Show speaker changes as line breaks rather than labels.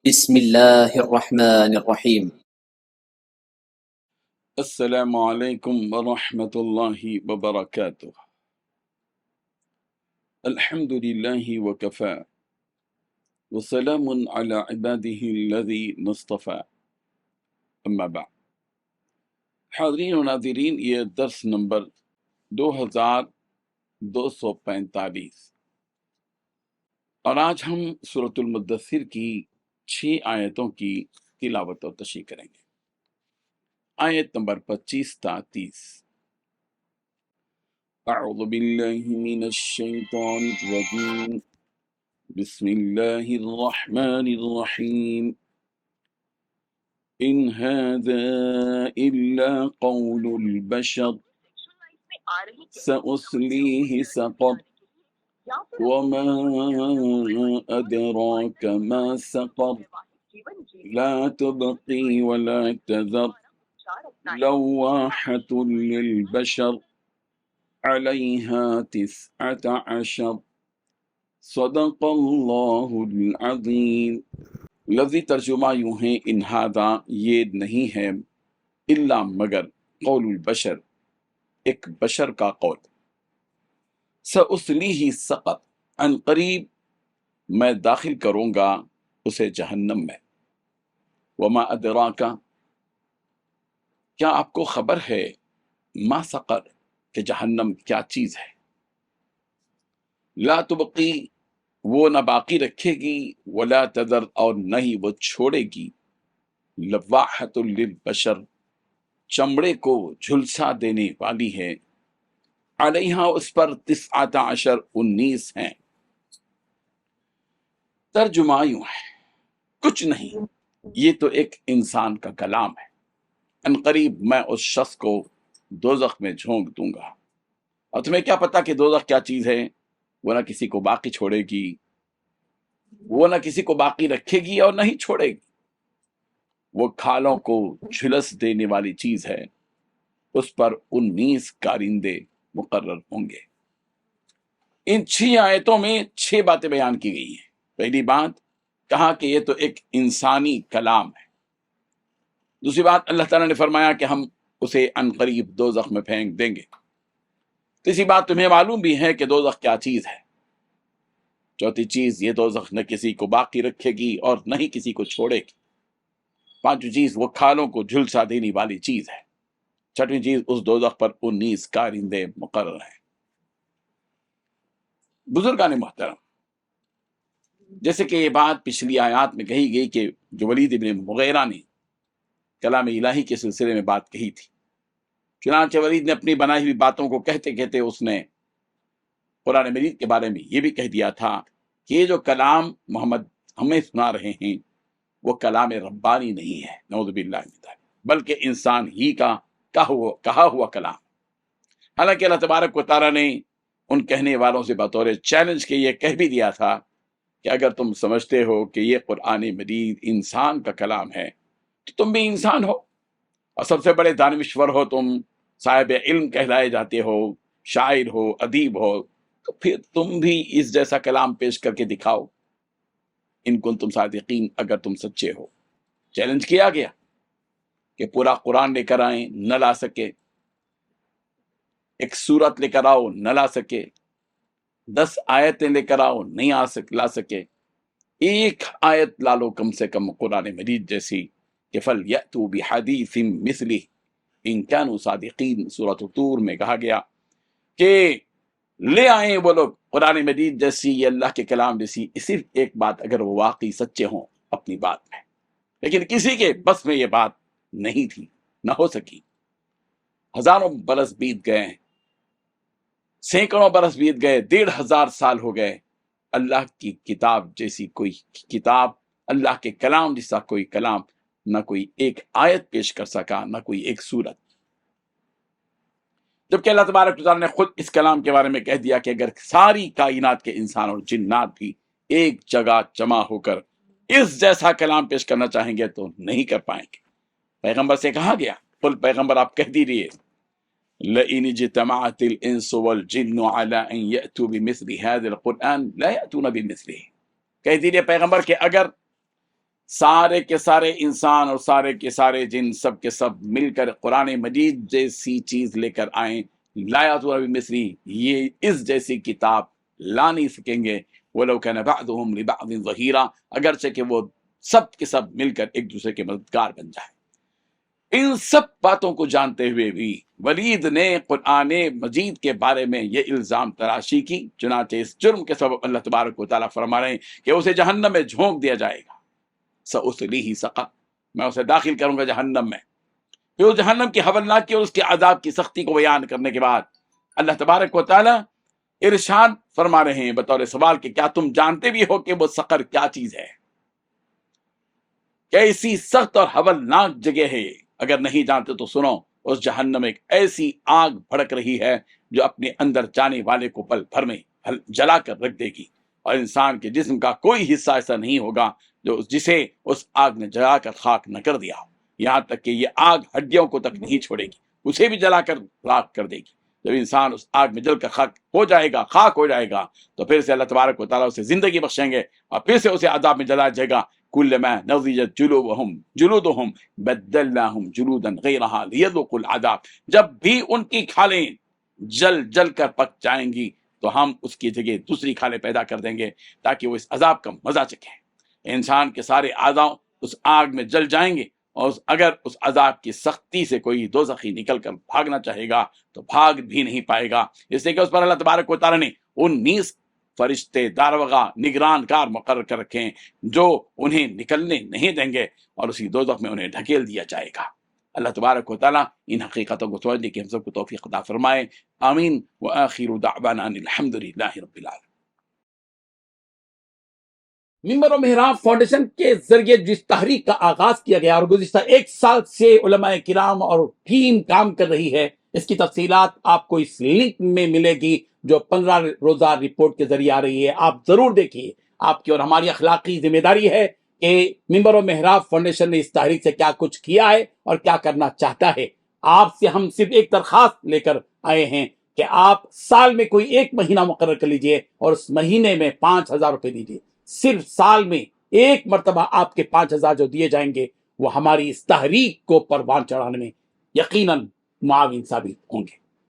بسم الله الرحمن الرحيم.
السلام علیکم ورحمۃ اللہ وبرکاتہ۔ الحمد للہ وکفى وسلام علی عباده الذین اصطفى، اما بعد۔ حاضرین و ناظرین، یہ درس نمبر 2245 اور آج ہم سورۃ المدثر کی 6 آیتوں کی تلاوت و تشریح کریں گے۔ آیت نمبر 25 تا 30۔ اعوذ باللہ من الشیطان الرجیم، بسم اللہ الرحمن الرحیم۔ ان هذا الا قول البشر سأصليه سقر وما أدراك ما سقر لا تبقي ولا تذر لواحة للبشر عليها 19 صدق اللہ العظیم۔ لفظی ترجمہ یوں ہے، ان ھذا یہ نہیں ہے، الا مگر، قول البشر ایک بشر کا قول، سأصلیہ سقر ان قریب میں داخل کروں گا اسے جہنم میں، وما ادراک کیا آپ کو خبر ہے، ما سقر کہ جہنم کیا چیز ہے، لا تبقی وہ نہ باقی رکھے گی، ولا تذر اور نہ ہی وہ چھوڑے گی، لواحۃ للبشر چمڑے کو جھلسا دینے والی ہے، علیہا اس پر 19 ہیں۔ ترجمہ یوں ہے، کچھ نہیں، یہ تو ایک انسان کا کلام ہے، ان قریب میں اس شخص کو دوزخ میں جھونک دوں گا، اور تمہیں کیا پتا کہ دوزخ کیا چیز ہے، وہ نہ کسی کو باقی چھوڑے گی، وہ نہ کسی کو باقی رکھے گی اور نہ ہی چھوڑے گی، وہ کھالوں کو جھلس دینے والی چیز ہے، اس پر 19 کارندے مقرر ہوں گے۔ ان 6 آیتوں میں 6 باتیں بیان کی گئی ہیں۔ پہلی بات کہا کہ یہ تو ایک انسانی کلام ہے۔ دوسری بات اللہ تعالیٰ نے فرمایا کہ ہم اسے عنقریب دوزخ میں پھینک دیں گے۔ تیسری بات تمہیں معلوم بھی ہے کہ دوزخ کیا چیز ہے۔ چوتھی چیز یہ دوزخ نہ کسی کو باقی رکھے گی اور نہ ہی کسی کو چھوڑے گی۔ پانچویں چیز وہ کھالوں کو جھلسا دینے والی چیز ہے۔ چھٹویں چیز اس دوزخ پر 19 کارندے مقرر ہیں۔ بزرگان محترم، جیسے کہ یہ بات پچھلی آیات میں کہی گئی کہ جو ولید ابن مغیرہ نے کلام الہی کے سلسلے میں بات کہی تھی، چنانچہ ولید نے اپنی بنائی ہوئی باتوں کو کہتے کہتے اس نے قرآن مجید کے بارے میں یہ بھی کہہ دیا تھا کہ یہ جو کلام محمد ہمیں سنا رہے ہیں وہ کلام ربانی نہیں ہے، نعوذ باللہ من ذلک، بلکہ انسان ہی کا کہا ہوا کلام۔ حالانکہ اللہ تبارک و تعالیٰ نے ان کہنے والوں سے بطور چیلنج کے یہ کہہ بھی دیا تھا کہ اگر تم سمجھتے ہو کہ یہ قرآن مجید انسان کا کلام ہے تو تم بھی انسان ہو، اور سب سے بڑے دانشور ہو، تم صاحب علم کہلائے جاتے ہو، شاعر ہو، ادیب ہو، تو پھر تم بھی اس جیسا کلام پیش کر کے دکھاؤ، ان کنتم صادقین، اگر تم سچے ہو۔ چیلنج کیا گیا کہ پورا قرآن لے کر آئیں، نہ لا سکے، ایک سورت لے کر آؤ، نہ لا سکے، 10 آیتیں لے کر آؤ، نہیں لا سکے، ایک آیت لا لو کم سے کم قرآن مجید جیسی، کہ فَلْيَأْتُوا بِحَدِيثٍ مِثْلِهِ إِن كَانُوا صَادِقِينَ۔ سورۃ طور میں کہا گیا کہ لے آئیں وہ لوگ قرآن مجید جیسی، یہ اللہ کے کلام جیسی، صرف ایک بات، اگر وہ واقعی سچے ہوں اپنی بات میں۔ لیکن کسی کے بس میں یہ بات نہیں تھی، نہ ہو سکی۔ ہزاروں برس بیت گئے، سینکڑوں برس بیت گئے، 1500 سال ہو گئے، اللہ کی کتاب جیسی کوئی کتاب، اللہ کے کلام جیسا کوئی کلام، نہ کوئی ایک آیت پیش کر سکا، نہ کوئی ایک سورت، جبکہ اللہ تبارک و تعالیٰ نے خود اس کلام کے بارے میں کہہ دیا کہ اگر ساری کائنات کے انسان اور جنات بھی ایک جگہ جمع ہو کر اس جیسا کلام پیش کرنا چاہیں گے تو نہیں کر پائیں گے۔ پیغمبر سے کہا گیا، قل پیغمبر آپ کہہ دیجئے، لَإِنِ اجْتَمَعَتِ الْإِنسُ وَالْجِنُّ عَلَىٰ أَن يَأْتُوا بِمِثْلِ هَٰذَا الْقُرْآنِ لَا يَأْتُونَ بِمِثْلِهِ، کہہ دیجئے پیغمبر کہ اگر سارے کے سارے انسان اور سارے کے سارے جن سب کے سب مل کر قرآن مجید جیسی چیز لے کر آئیں، لایا تو ابھی مصری یہ اس جیسی کتاب لا نہیں سکیں گے، وَلَوْ كَانَ بَعْضُهُمْ لِبَعْضٍ ظَهِيرًا، اگرچہ کہ وہ سب کے سب مل کر ایک دوسرے کے مددگار بن جائیں۔ ان سب باتوں کو جانتے ہوئے بھی ولید نے قرآن مجید کے بارے میں یہ الزام تراشی کی، چنانچہ اس جرم کے سبب اللہ تبارک و تعالیٰ فرما رہے ہیں کہ اسے جہنم میں جھونک دیا جائے گا، سأصلیہ سقر، میں اسے داخل کروں گا جہنم میں۔ پھر اس جہنم کی ہولناکی اور اس کے عذاب کی سختی کو بیان کرنے کے بعد اللہ تبارک و تعالیٰ ارشاد فرما رہے ہیں بطور سوال کہ کیا تم جانتے بھی ہو کہ وہ سقر کیا چیز ہے، کیسی سخت اور ہولناک جگہ ہے؟ اگر نہیں جانتے تو سنو، اس جہنم ایک ایسی آگ بھڑک رہی ہے جو اپنے اندر جانے والے کو پل بھر میں جلا کر رکھ دے گی، اور انسان کے جسم کا کوئی حصہ ایسا نہیں ہوگا جو جسے اس آگ نے جلا کر خاک نہ کر دیا ہو، یہاں تک کہ یہ آگ ہڈیوں کو تک نہیں چھوڑے گی، اسے بھی جلا کر راکھ کر دے گی۔ جب انسان اس آگ میں جل کر خاک ہو جائے گا تو پھر سے اللہ تبارک و تعالیٰ اسے زندگی بخشیں گے اور پھر سے اسے عذاب میں جلایا جائے گا۔ کلما نضجت جلودهم بدلناهم جلودا غیرها لیذوقوا العذاب، جب بھی ان کی کھالیں جل کر پک جائیں گی تو ہم اس کی جگہ دوسری کھالیں پیدا کر دیں گے تاکہ وہ اس عذاب کا مزہ چکھیں۔ انسان کے سارے اعضاء اس آگ میں جل جائیں گے، اور اگر اس عذاب کی سختی سے کوئی دوزخی نکل کر بھاگنا چاہے گا تو بھاگ بھی نہیں پائے گا، اس لیے کہ اس پر اللہ تبارک و تعالیٰ نے 19 فرشتے داروغہ نگران کار مقرر کر رکھے ہیں جو انہیں نکلنے نہیں دیں گے اور اسی دوزخ میں انہیں ڈھکیل دیا جائے گا۔ اللہ تبارک و تعالیٰ ان حقیقتوں کو سمجھنے کی ہم سب کو توفیق عطا فرمائے، آمین۔ وآخر دعوانا ان الحمد للہ رب العالمین۔
ممبر و محراب فاؤنڈیشن کے ذریعے جس تحریک کا آغاز کیا گیا اور گزشتہ 1 سال سے علماء کرام اور ٹیم کام کر رہی ہے، اس کی تفصیلات آپ کو اس لنک میں ملے گی جو 15 روزہ رپورٹ کے ذریعے آ رہی ہے، آپ ضرور دیکھیے۔ آپ کی اور ہماری اخلاقی ذمہ داری ہے کہ ممبر و محراب فاؤنڈیشن نے اس تحریک سے کیا کچھ کیا ہے اور کیا کرنا چاہتا ہے۔ آپ سے ہم صرف ایک درخواست لے کر آئے ہیں کہ آپ سال میں کوئی ایک مہینہ مقرر کر لیجئے اور اس مہینے میں 5,000 روپے دیجئے۔ صرف سال میں ایک مرتبہ آپ کے 5,000 جو دیے جائیں گے وہ ہماری اس تحریک کو پروان چڑھانے میں یقیناً معاون ثابت ہوں گے۔